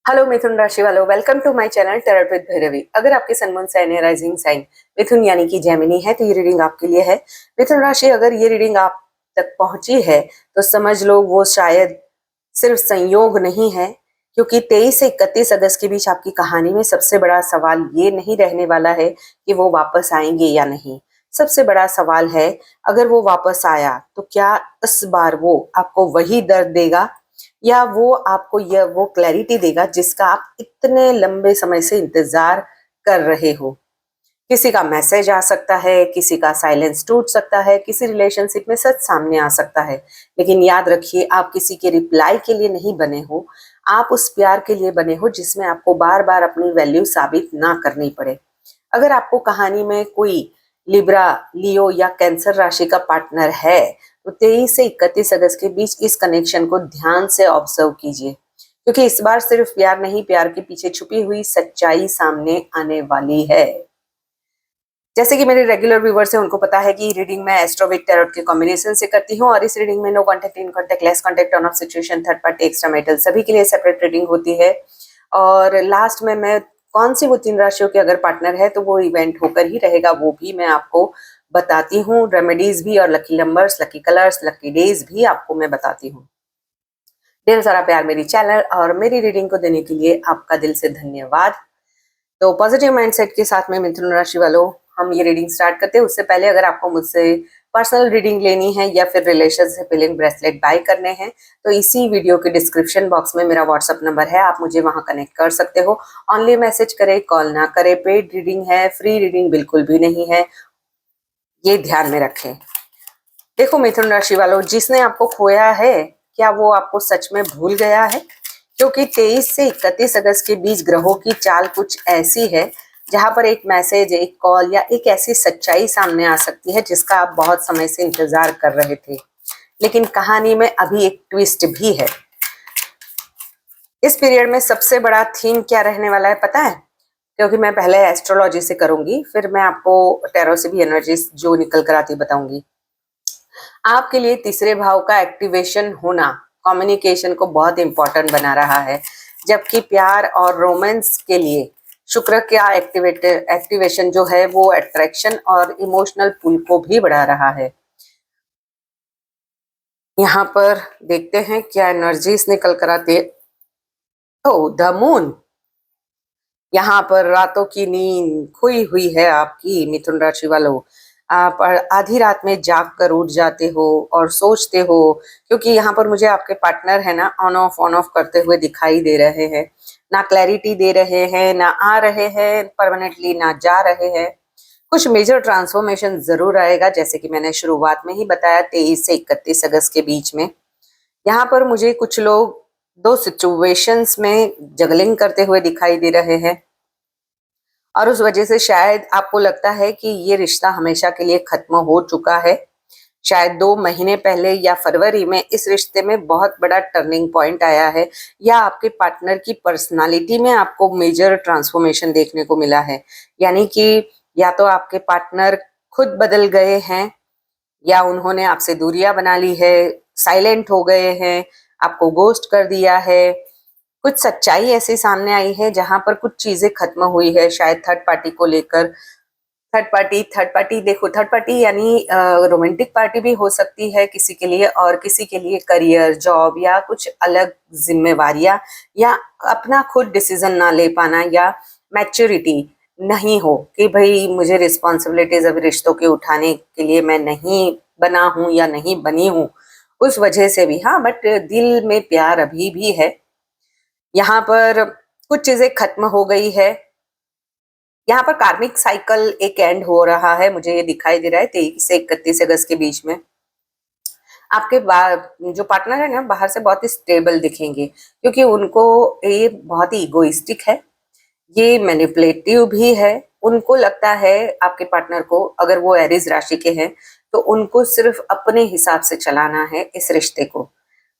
Hello मिथुन राशि वालों, welcome to my channel tarot with Bhairavi. अगर आपके सन मून साइन या राइजिंग साइन मिथुन यानी कि जेमिनी है तो ये रीडिंग आपके लिए है। मिथुन राशि, अगर ये रीडिंग आप तक पहुंची है तो समझ लो वो शायद सिर्फ संयोग नहीं है, क्योंकि 23 से 31 अगस्त के बीच आपकी कहानी में सबसे बड़ा सवाल ये नहीं रहने वाला है कि वो वापस आएंगे या नहीं। सबसे बड़ा सवाल है, अगर वो वापस आया तो क्या इस बार वो आपको वही दर्द देगा या वो आपको यह वो क्लैरिटी देगा जिसका आप इतने लंबे समय से इंतजार कर रहे हो। किसी का मैसेज आ सकता है, किसी का साइलेंस टूट सकता है, किसी रिलेशनशिप में सच सामने आ सकता है। लेकिन याद रखिए, आप किसी के रिप्लाई के लिए नहीं बने हो, आप उस प्यार के लिए बने हो जिसमें आपको बार बार अपनी वैल्यू साबित ना करनी पड़े। अगर आपको कहानी में कोई लिब्रा, लियो या कैंसर राशि का पार्टनर है तो 23 से 31 अगस्त के बीच इस कनेक्शन को ध्यान से ऑब्जर्व कीजिए, क्योंकि इस बार सिर्फ प्यार नहीं, प्यार के पीछे छुपी हुई सच्चाई सामने आने वाली है। जैसे कि मेरे रेगुलर व्यूवर्स हैं, उनको पता है कि रीडिंग मैं एस्ट्रो विद टैरोट के कॉम्बिनेशन से करती हूँ और इस रीडिंग में no contact, in contact, less contact, turn off situation, third party, extra marital सभी के लिए सेपरेट रीडिंग होती है। और लास्ट में मैं कौन सी वो 3 राशियों के अगर पार्टनर है तो वो इवेंट होकर ही रहेगा, वो भी मैं आपको बताती हूँ। रेमेडीज भी और lucky numbers, lucky colours, lucky days भी आपको मैं बताती हूँ। ढेर सारा प्यार मेरी चैनल और मेरी रीडिंग को देने के लिए आपका दिल से धन्यवाद। तो पॉजिटिव माइंडसेट के साथ में मिथुन राशि वालों, हम ये रीडिंग स्टार्ट करते हैं। उससे पहले अगर आपको मुझसे पर्सनल रीडिंग लेनी है या फिर रिलेशनशिप हीलिंग ब्रेसलेट बाय करने हैं तो इसी वीडियो के डिस्क्रिप्शन बॉक्स में मेरा व्हाट्सअप नंबर है, आप मुझे वहां कनेक्ट कर सकते हो। ऑनली मैसेज करें, कॉल ना करें। पेड रीडिंग है, फ्री रीडिंग बिल्कुल भी नहीं है, ये ध्यान में रखें। देखो मिथुन राशि वालों, जिसने आपको खोया है क्या वो आपको सच में भूल गया है? क्योंकि 23 से 31 अगस्त के बीच ग्रहों की चाल कुछ ऐसी है जहां पर एक मैसेज, एक कॉल या एक ऐसी सच्चाई सामने आ सकती है जिसका आप बहुत समय से इंतजार कर रहे थे। लेकिन कहानी में अभी एक ट्विस्ट भी है। इस पीरियड में सबसे बड़ा थीम क्या रहने वाला है पता है? क्योंकि मैं पहले एस्ट्रोलॉजी से करूंगी, फिर मैं आपको टैरो से भी एनर्जीज जो निकल कर आती बताऊंगी। आपके लिए तीसरे भाव का एक्टिवेशन होना कम्युनिकेशन को बहुत इंपॉर्टेंट बना रहा है, जबकि प्यार और रोमांस के लिए शुक्र का एक्टिवेशन जो है वो अट्रैक्शन और इमोशनल पुल को भी बढ़ा रहा है। यहाँ पर देखते हैं क्या एनर्जीज निकल कर आती है। ओ द मून, यहाँ पर रातों की नींद खोई हुई है आपकी मिथुन राशि वालों। आप आधी रात में जाग कर उठ जाते हो और सोचते हो, क्योंकि यहाँ पर मुझे आपके पार्टनर है ना ऑन ऑफ करते हुए दिखाई दे रहे हैं। ना क्लैरिटी दे रहे हैं, ना आ रहे हैं परमानेंटली, ना जा रहे हैं। कुछ मेजर ट्रांसफॉर्मेशन जरूर आएगा, जैसे कि मैंने शुरुआत में ही बताया 23 से 31 अगस्त के बीच में। यहाँ पर मुझे कुछ लोग दो सिचुएशंस में जगलिंग करते हुए दिखाई दे रहे हैं और उस वजह से शायद आपको लगता है कि ये रिश्ता हमेशा के लिए खत्म हो चुका है। शायद 2 महीने पहले या फरवरी में इस रिश्ते में बहुत बड़ा टर्निंग पॉइंट आया है, या आपके पार्टनर की पर्सनालिटी में आपको मेजर ट्रांसफॉर्मेशन देखने को मिला है। यानी कि या तो आपके पार्टनर खुद बदल गए हैं या उन्होंने आपसे दूरियां बना ली है, साइलेंट हो गए हैं, आपको गोस्ट कर दिया है। कुछ सच्चाई ऐसी सामने आई है जहां पर कुछ चीजें खत्म हुई है, शायद थर्ड पार्टी को लेकर। थर्ड पार्टी देखो, थर्ड पार्टी यानी रोमांटिक पार्टी भी हो सकती है किसी के लिए, और किसी के लिए करियर, जॉब या कुछ अलग जिम्मेवारियां, या अपना खुद डिसीजन ना ले पाना, या मैच्योरिटी नहीं हो कि भाई मुझे रिस्पॉन्सिबिलिटीज अभी रिश्तों के उठाने के लिए मैं नहीं बना हूं या नहीं बनी हूं, उस वजह से भी। हाँ, बट दिल में प्यार अभी भी है। यहाँ पर कुछ चीजें खत्म हो गई है। यहाँ पर कार्मिक साइकिल एक एंड हो रहा है, मुझे ये दिखाई दे रहा है 23 से 31 अगस्त के बीच में। आपके जो पार्टनर है ना बाहर से बहुत ही स्टेबल दिखेंगे, क्योंकि उनको ये बहुत ही इगोइस्टिक है, ये मैनिपुलेटिव भी है। उनको लगता है आपके पार्टनर को, अगर वो एरीज राशि के हैं तो उनको सिर्फ अपने हिसाब से चलाना है इस रिश्ते को।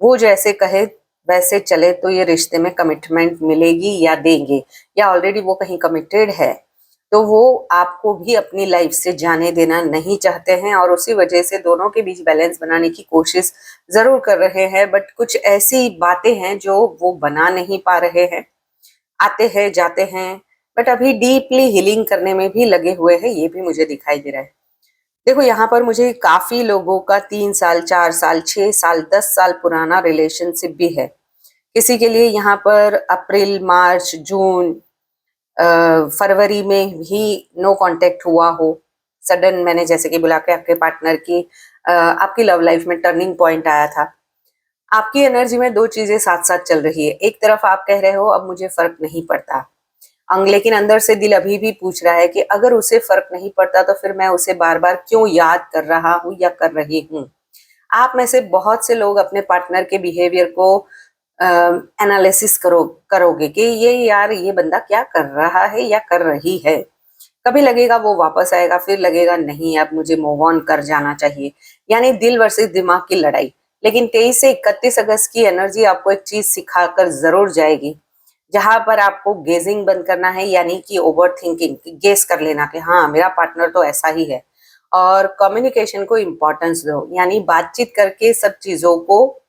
वो जैसे कहे वैसे चले तो ये रिश्ते में कमिटमेंट मिलेगी या देंगे, या ऑलरेडी वो कहीं कमिटेड है तो वो आपको भी अपनी लाइफ से जाने देना नहीं चाहते हैं, और उसी वजह से दोनों के बीच बैलेंस बनाने की कोशिश जरूर कर रहे हैं। बट कुछ ऐसी बातें हैं जो वो बना नहीं पा रहे हैं। आते हैं जाते हैं, बट अभी डीपली हीलिंग करने में भी लगे हुए हैं, ये भी मुझे दिखाई दे रहा है। देखो यहाँ पर मुझे काफी लोगों का 3 साल 4 साल 6 साल 10 साल पुराना रिलेशनशिप भी है। किसी के लिए यहाँ पर अप्रैल मार्च जून फरवरी में भी नो कांटेक्ट हुआ हो, सडन मैंने जैसे कि बुला के आपके पार्टनर की आपकी लव लाइफ में टर्निंग पॉइंट आया था। आपकी एनर्जी में दो चीजें साथ साथ चल रही है। एक तरफ आप कह रहे हो अब मुझे फर्क नहीं पड़ता, लेकिन अंदर से दिल अभी भी पूछ रहा है कि अगर उसे फर्क नहीं पड़ता तो फिर मैं उसे बार बार क्यों याद कर रहा हूँ या कर रही हूँ। आप में से बहुत से लोग अपने पार्टनर के बिहेवियर को एनालिसिस करोगे कि ये बंदा क्या कर रहा है या कर रही है। कभी लगेगा वो वापस आएगा, फिर लगेगा नहीं अब मुझे मूव ऑन कर जाना चाहिए। यानी दिल वर्सेस दिमाग की लड़ाई। लेकिन 23 से 31 अगस्त की एनर्जी आपको एक चीज सिखाकर जरूर जाएगी, जहां पर आपको गेजिंग बंद करना है, यानी कि ओवर थिंकिंग, गेस कर लेना कि हाँ मेरा पार्टनर तो ऐसा ही है, और कम्युनिकेशन को इम्पोर्टेंस दो, यानी बातचीत करके सब चीजों को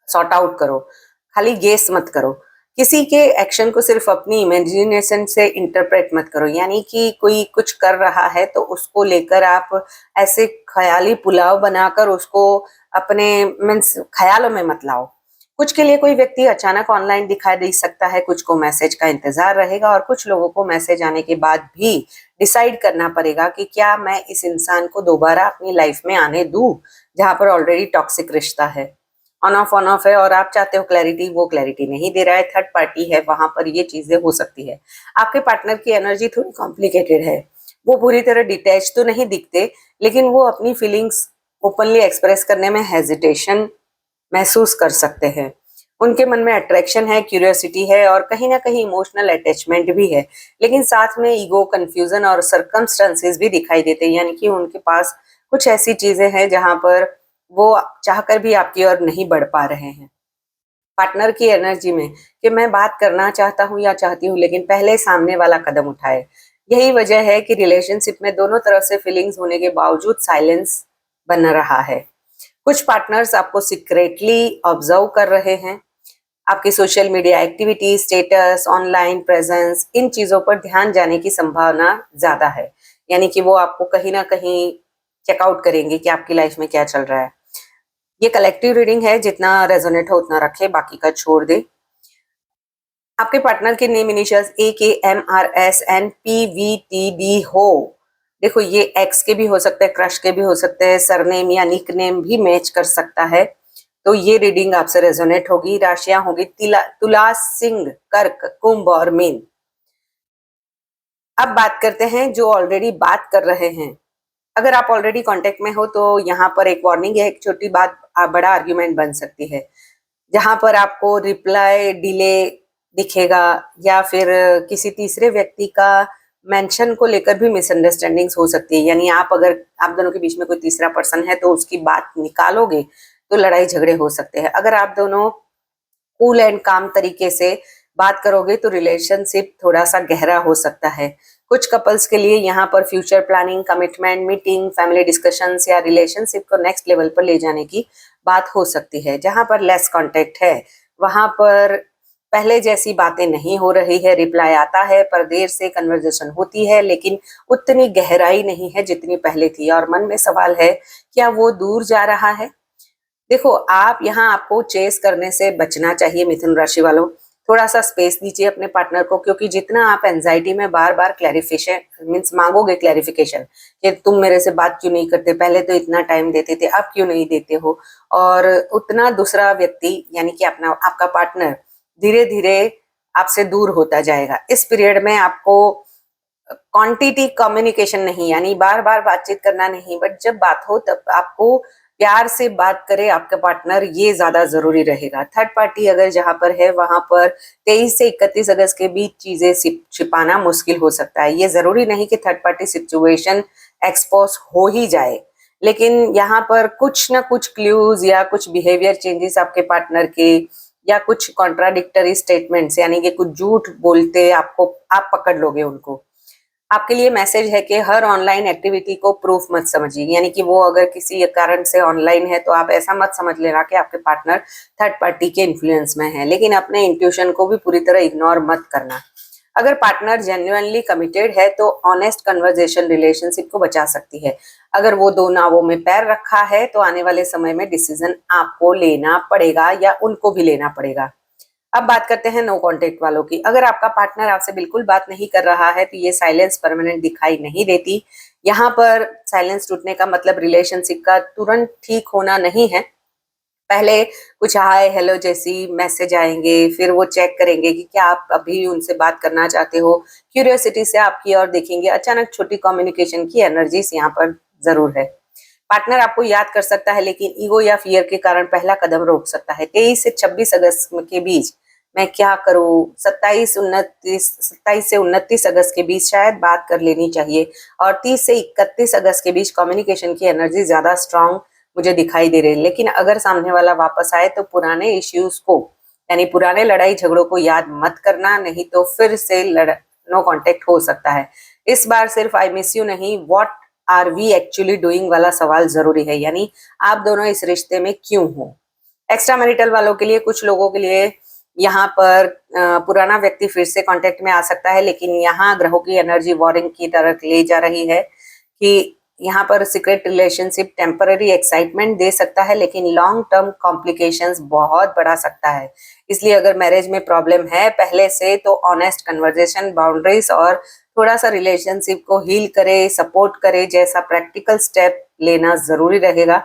सॉर्ट आउट करो, खाली गेस मत करो। किसी के एक्शन को सिर्फ अपनी इमेजिनेशन से इंटरप्रेट मत करो, यानी कि कोई कुछ कर रहा है तो उसको लेकर आप ऐसे ख्याली पुलाव बनाकर उसको अपने मीन्स ख्यालों में मत लाओ। कुछ के लिए कोई व्यक्ति अचानक ऑनलाइन दिखाई दे सकता है, कुछ को मैसेज का इंतजार रहेगा, और कुछ लोगों को मैसेज आने के बाद भी डिसाइड करना पड़ेगा कि क्या मैं इस इंसान को दोबारा अपनी लाइफ में आने दूं, जहां पर ऑलरेडी टॉक्सिक रिश्ता है, ऑन ऑफ है, और आप चाहते हो क्लैरिटी, वो क्लैरिटी नहीं दे रहा है, थर्ड पार्टी है, वहां पर ये चीजें हो सकती है। आपके पार्टनर की एनर्जी थोड़ी कॉम्प्लिकेटेड है। वो पूरी तरह डिटैच तो नहीं दिखते, लेकिन वो अपनी फीलिंग्स ओपनली एक्सप्रेस करने में हेजिटेशन महसूस कर सकते हैं। उनके मन में अट्रैक्शन है, क्यूरियोसिटी है, और कहीं ना कहीं इमोशनल अटैचमेंट भी है, लेकिन साथ में ईगो, कंफ्यूजन और सर्कमस्टेंसेस भी दिखाई देते हैं, यानी कि उनके पास कुछ ऐसी चीजें हैं जहां पर वो चाहकर भी आपकी ओर नहीं बढ़ पा रहे हैं। पार्टनर की एनर्जी में कि मैं बात करना चाहता हूँ या चाहती हूँ, लेकिन पहले सामने वाला कदम उठाए। यही वजह है कि रिलेशनशिप में दोनों तरफ से फीलिंग्स होने के बावजूद साइलेंस बन रहा है। कुछ पार्टनर्स आपको सीक्रेटली ऑब्जर्व कर रहे हैं, आपकी social media activity, status, online presence, इन चीजों पर ध्यान जाने की संभावना ज्यादा है, यानी कि वो आपको कहीं ना कहीं चेकआउट करेंगे कि आपकी लाइफ में क्या चल रहा है। ये कलेक्टिव रीडिंग है, जितना रेजोनेट हो उतना रखे, बाकी का छोड़ दे। आपके पार्टनर के नेम इनिशियल्स AKMRSNPVTD हो, देखो ये एक्स के भी हो सकते हैं, क्रश के भी हो सकते हैं, सरनेम या निक नेम भी मैच कर सकता है। तो ये रीडिंग आपसे रेजोनेट होगी। राशियां होगी तुला, सिंह, कर्क, कुंभ और मीन। अब बात करते हैं जो ऑलरेडी बात कर रहे हैं। अगर आप ऑलरेडी कांटेक्ट में हो तो यहाँ पर एक वार्निंग है, एक छोटी बात बड़ा आर्ग्यूमेंट बन सकती है, जहां पर आपको रिप्लाई डिले दिखेगा, या फिर किसी तीसरे व्यक्ति का मेंशन को लेकर भी मिसअंडरस्टैंडिंग्स हो सकती है। यानी अगर आप दोनों के बीच में कोई तीसरा पर्सन है तो उसकी बात निकालोगे तो लड़ाई झगड़े हो सकते हैं। अगर आप दोनों कूल एंड काम तरीके से बात करोगे तो रिलेशनशिप थोड़ा सा गहरा हो सकता है। कुछ कपल्स के लिए यहाँ पर future planning, commitment, meeting, family discussions या रिलेशनशिप को नेक्स्ट लेवल पर ले जाने की बात हो सकती है। जहां पर लेस कांटेक्ट है वहां पर पहले जैसी बातें नहीं हो रही है, रिप्लाई आता है पर देर से, कन्वर्सेशन होती है लेकिन उतनी गहराई नहीं है जितनी पहले थी, और मन में सवाल है क्या वो दूर जा रहा है। देखो आप यहाँ, आपको चेस करने से बचना चाहिए मिथुन राशि वालों। थोड़ा सा स्पेस दीजिए अपने पार्टनर को, क्योंकि जितना आप एंजाइटी में बार बार क्लैरिफिकेशन मीन्स मांगोगे, क्लैरिफिकेशन कि तुम मेरे से बात क्यों नहीं करते, पहले तो इतना टाइम देते थे अब क्यों नहीं देते हो, और उतना दूसरा व्यक्ति यानी कि अपना आपका पार्टनर धीरे धीरे आपसे दूर होता जाएगा। इस पीरियड में आपको क्वांटिटी कम्युनिकेशन नहीं, यानी बार बार बातचीत करना नहीं, बट जब बात हो तब आपको प्यार से बात करे आपका पार्टनर, ये ज्यादा जरूरी रहेगा। थर्ड पार्टी अगर जहां पर है वहां पर 23 से 31 अगस्त के बीच चीजें छिपाना मुश्किल हो सकता है। ये जरूरी नहीं कि थर्ड पार्टी सिचुएशन एक्सपोज हो ही जाए, लेकिन यहाँ पर कुछ ना कुछ क्लूज या कुछ बिहेवियर चेंजेस आपके पार्टनर के, या कुछ कॉन्ट्राडिक्टरी स्टेटमेंट्स, यानी कि कुछ झूठ बोलते आपको, आप पकड़ लोगे उनको। आपके लिए मैसेज है कि हर ऑनलाइन एक्टिविटी को प्रूफ मत समझिए, यानी कि वो अगर किसी कारण से ऑनलाइन है तो आप ऐसा मत समझ लेना कि आपके पार्टनर थर्ड पार्टी के इन्फ्लुएंस में है, लेकिन अपने इंट्यूशन को भी पूरी तरह इग्नोर मत करना। अगर पार्टनर जेन्युइनली कमिटेड है तो ऑनेस्ट कन्वर्जेशन रिलेशनशिप को बचा सकती है। अगर वो दो नावों में पैर रखा है तो आने वाले समय में डिसीजन आपको लेना पड़ेगा या उनको भी लेना पड़ेगा। अब बात करते हैं नो कांटेक्ट वालों की। अगर आपका पार्टनर आपसे बिल्कुल बात नहीं कर रहा है तो ये साइलेंस परमानेंट दिखाई नहीं देती। यहाँ पर साइलेंस टूटने का मतलब रिलेशनशिप का तुरंत ठीक होना नहीं है। पहले कुछ हाय हेलो जैसी मैसेज आएंगे, फिर वो चेक करेंगे कि क्या आप अभी उनसे बात करना चाहते हो, क्यूरियोसिटी से आपकी ओर देखेंगे। अचानक छोटी कम्युनिकेशन की एनर्जीज यहाँ पर जरूर है। पार्टनर आपको याद कर सकता है लेकिन ईगो या फियर के कारण पहला कदम रोक सकता है। 23 से 26 अगस्त के बीच मैं क्या करूं, 27 से 29 अगस्त के बीच शायद बात कर लेनी चाहिए, और 30 से 31 अगस्त के बीच कम्युनिकेशन की एनर्जी ज्यादा स्ट्रांग मुझे दिखाई दे रही है। लेकिन अगर सामने वाला वापस आए तो पुराने इश्यूज को, यानी पुराने लड़ाई झगड़ों को याद मत करना, नहीं तो फिर से नो कांटेक्ट हो सकता है। इस बार सिर्फ आई मिस यू नहीं, what are we actually doing वाला सवाल जरूरी है, यानी आप दोनों इस रिश्ते में क्यों हो। एक्स्ट्रा मैरिटल वालों के लिए, कुछ लोगों के लिए यहाँ पर पुराना व्यक्ति फिर से कांटेक्ट में आ सकता है, लेकिन यहाँ ग्रहों की एनर्जी वॉरिंग की तरफ ले जा रही है कि यहाँ पर सीक्रेट रिलेशनशिप टेम्पररी एक्साइटमेंट दे सकता है लेकिन लॉन्ग टर्म कॉम्प्लिकेशंस बहुत बढ़ा सकता है। इसलिए अगर मैरिज में प्रॉब्लम है पहले से तो ऑनेस्ट कन्वर्जेशन, बाउंड्रीज और थोड़ा सा रिलेशनशिप को हील करे, सपोर्ट करे जैसा प्रैक्टिकल स्टेप लेना जरूरी रहेगा।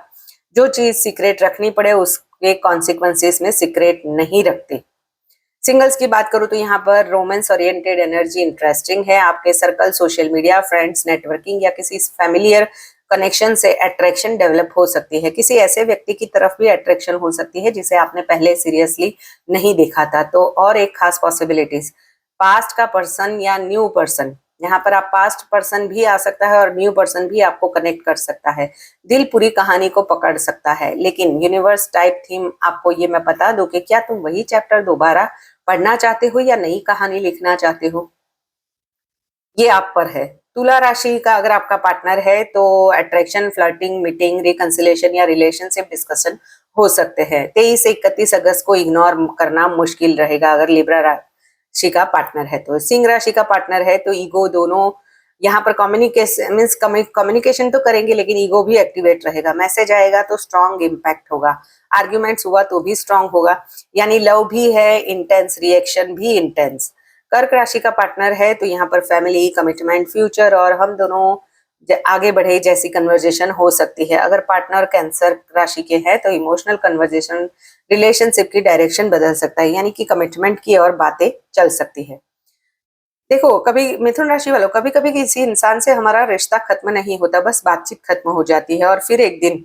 जो चीज सीक्रेट रखनी पड़े उसके कॉन्सिक्वेंसेस में सीक्रेट नहीं रखते। सिंगल्स की बात करूं तो यहाँ पर रोमांस ओरिएंटेड एनर्जी इंटरेस्टिंग है। आपके circle, social media, friends, networking या किसी फैमिलियर कनेक्शन से अट्रैक्शन डेवलप हो सकती है। किसी ऐसे व्यक्ति की तरफ भी अट्रैक्शन हो सकती है जिसे आपने पहले सीरियसली नहीं देखा था। तो और एक खास पॉसिबिलिटीज, पास्ट का पर्सन या न्यू पर्सन, यहाँ पर आप पास्ट पर्सन भी आ सकता है और न्यू पर्सन भी आपको कनेक्ट कर सकता है। दिल पूरी कहानी को पकड़ सकता है, लेकिन यूनिवर्स टाइप थीम आपको ये मैं बता दूं कि क्या तुम वही चैप्टर दोबारा पढ़ना चाहते हो या नई कहानी लिखना चाहते हो, ये आप पर है। तुला राशि का अगर आपका पार्टनर है तो अट्रैक्शन, फ्लर्टिंग, मीटिंग, रिकंसिलेशन या रिलेशनशिप डिस्कशन हो सकते हैं। 23 से 31 अगस्त को इग्नोर करना मुश्किल रहेगा अगर लिब्रा राशि का पार्टनर है। तो सिंह राशि का पार्टनर है तो ईगो दोनों यहाँ पर कम्युनिकेशन मीन्स कम्युनिकेशन तो करेंगे लेकिन ईगो भी एक्टिवेट रहेगा। मैसेज आएगा तो स्ट्रॉन्ग इम्पैक्ट होगा, आर्ग्यूमेंट्स हुआ तो भी स्ट्रॉन्ग होगा, यानी लव भी है इंटेंस, रिएक्शन भी इंटेंस। कर्क राशि का पार्टनर है तो यहाँ पर फैमिली, कमिटमेंट, फ्यूचर और हम दोनों आगे बढ़े जैसी कन्वर्जेशन हो सकती है। अगर पार्टनर कैंसर राशि के हैं तो इमोशनल कन्वर्जेशन रिलेशनशिप की डायरेक्शन बदल सकता है, यानी कि कमिटमेंट की और बातें चल सकती है। देखो, कभी मिथुन राशि वालों, कभी कभी किसी इंसान से हमारा रिश्ता खत्म नहीं होता, बस बातचीत खत्म हो जाती है और फिर एक दिन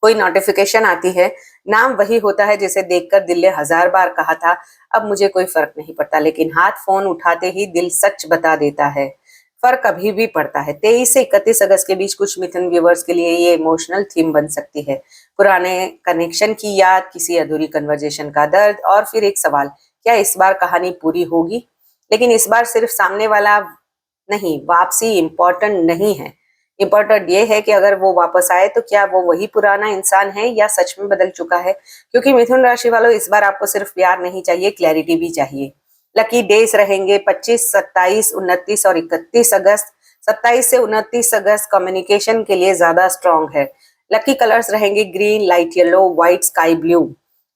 कोई नोटिफिकेशन आती है, नाम वही होता है जिसे देखकर दिल ने 1000 बार कहा था अब मुझे कोई फर्क नहीं पड़ता, लेकिन हाथ फोन उठाते ही दिल सच बता देता है। फर्क अभी भी पड़ता है। 23 से 31 अगस्त के बीच कुछ मिथुन व्यूवर्स के लिए ये इमोशनल थीम बन सकती है। पुराने कनेक्शन की याद, किसी अधूरी कन्वर्जेशन का दर्द और फिर एक सवाल, क्या इस बार कहानी पूरी होगी। लेकिन इस बार सिर्फ सामने वाला नहीं, वापसी इम्पोर्टेंट नहीं है। इम्पोर्टेंट ये है कि अगर वो वापस आए तो क्या वो वही पुराना इंसान है या सच में बदल चुका है। क्योंकि मिथुन राशि वालों, इस बार आपको सिर्फ प्यार नहीं चाहिए, क्लैरिटी भी चाहिए। लकी डेज रहेंगे 25, 27, 29 और 31 अगस्त। 27 से 29 अगस्त कम्युनिकेशन के लिए ज्यादा स्ट्रॉन्ग है। लकी कलर्स रहेंगे green, light yellow, white, sky blue.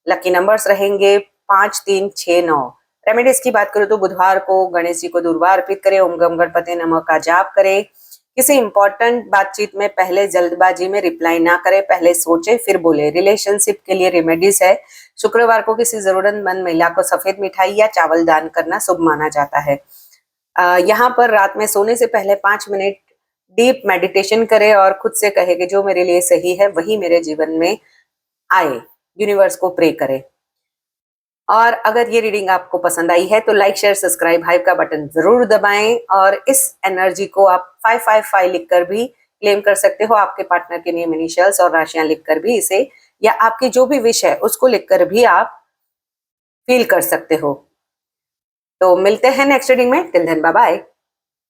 Lucky numbers रहेंगे 5, 3, 6, 9। रेमेडीज की बात करूं तो बुधवार को गणेश जी को दूर्वा अर्पित करें, ओम गम गणपति नमः का जाप करें। किसी इंपॉर्टेंट बातचीत में पहले जल्दबाजी में रिप्लाई ना करें, पहले सोचे फिर बोले। रिलेशनशिप के लिए रेमेडीज है, शुक्रवार को किसी जरूरतमंद महिला को सफेद मिठाई या चावल दान करना शुभ माना जाता है। यहाँ पर रात में सोने से पहले 5 मिनट डीप मेडिटेशन करें और खुद से कहे कि जो मेरे लिए सही है वही मेरे जीवन में आए। यूनिवर्स को प्रे करें। और अगर ये रीडिंग आपको पसंद आई है तो लाइक, शेयर, सब्सक्राइब, हाइप का बटन जरूर दबाएं। और इस एनर्जी को आप 555 लिखकर भी क्लेम कर सकते हो, आपके पार्टनर के नेम, इनिशियल्स और राशियां लिखकर भी इसे, या आपकी जो भी विश है उसको लिखकर भी आप फील कर सकते हो। तो मिलते हैं नेक्स्ट रीडिंग में। Till then bye bye.